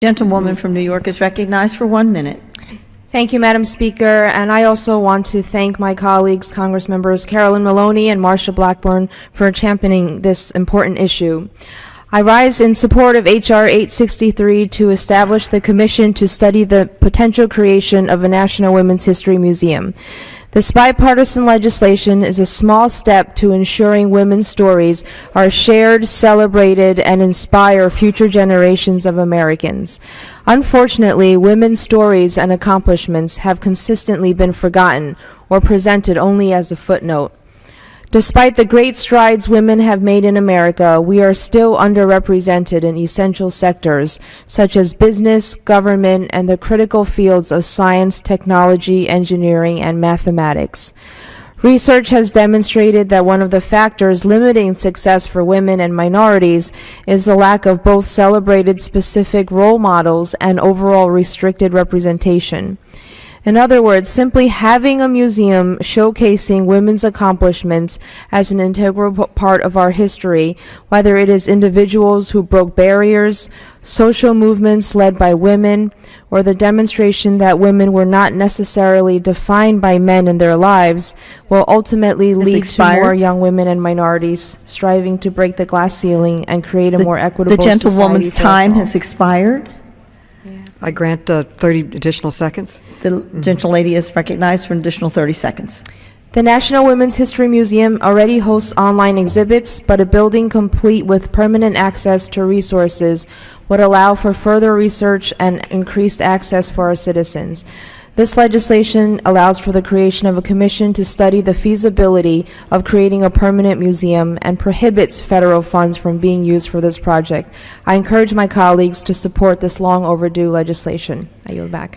Gentlewoman from New York is recognized for 1 minute. Thank you, Madam Speaker, and I also want to thank my colleagues, Congress members Carolyn Maloney and Marsha Blackburn, for championing this important issue. I rise in support of H.R. 863 to establish the Commission to study the potential creation of a National Women's History Museum. This bipartisan legislation is a small step to ensuring women's stories are shared, celebrated, and inspire future generations of Americans. Unfortunately, women's stories and accomplishments have consistently been forgotten or presented only as a footnote. Despite the great strides women have made in America, we are still underrepresented in essential sectors such as business, government, and the critical fields of science, technology, engineering, and mathematics. Research has demonstrated that one of the factors limiting success for women and minorities is the lack of both celebrated specific role models and overall restricted representation. In other words, simply having a museum showcasing women's accomplishments as an integral part of our history, whether it is individuals who broke barriers, social movements led by women, or the demonstration that women were not necessarily defined by men in their lives, will ultimately lead to more young women and minorities striving to break the glass ceiling and create a more equitable society. The gentlewoman's time has expired. I grant 30 additional seconds. The gentlelady is recognized for an additional 30 seconds. The National Women's History Museum already hosts online exhibits, but a building complete with permanent access to resources would allow for further research and increased access for our citizens. This legislation allows for the creation of a commission to study the feasibility of creating a permanent museum and prohibits federal funds from being used for this project. I encourage my colleagues to support this long overdue legislation. I yield back.